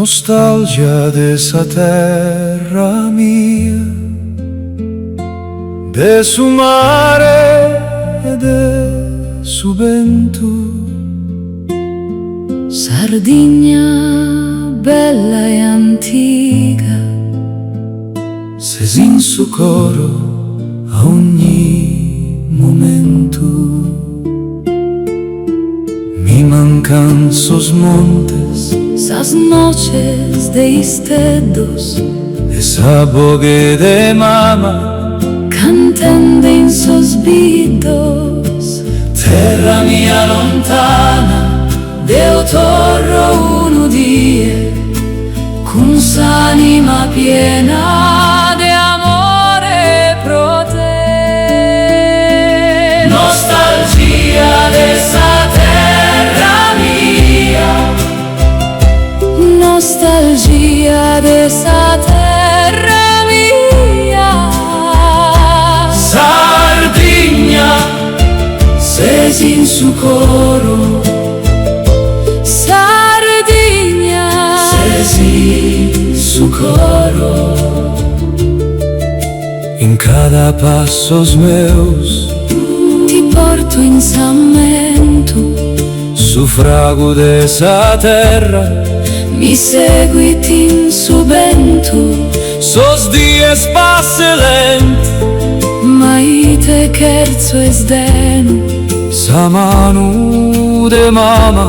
Nostalgia de esa terra mia, de su mare e de su vento. Sardigna bella e antica, ses in su coro a ogni momento. Mi mancan sos montes, esas noches de istedos, esa bogue de mama, cantando en sos vidos. terra mia lontana, Deo torro uno die, con s'anima piena de amore pro te. nostalgia de esa terra mia, Nostalgia de esa terra mia. Sardigna, ses in su coro, Sardigna, ses in su coro. In cada passos meus, ti porto in sammento, suffrago desa terra, mi seguiti in subento, sos dies passe lent, mai te cherzo e sdeno, sa manu de mama,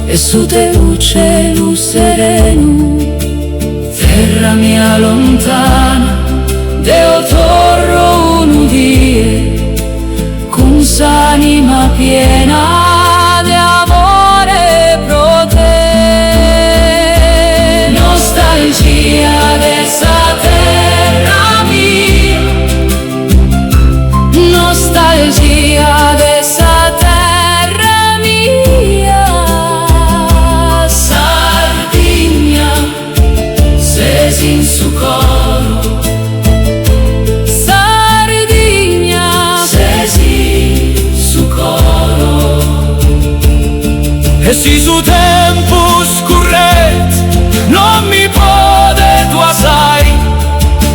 e su teu cielo sereno. Terra mia lontana, Deo torro un die, con s'anima piena de amore pro te. Nostalgia de esa terra mia, nostalgia de esa terra mia. Sardigna, ses in su coro, Sardigna, ses in su coro. E si su tempus curret, non mi pode tu assai,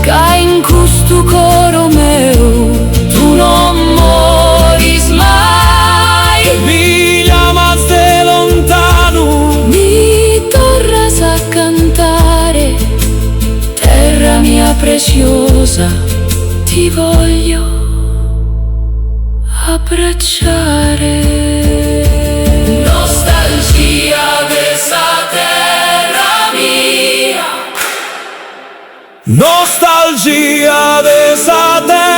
ca in custu coro meu tu non moris mai. mi llamas de lontano, Mi torras a cantare, terra mia preziosa, ti voglio abbracciare. Nostalgia dessa terra mia, nostalgia de esa terra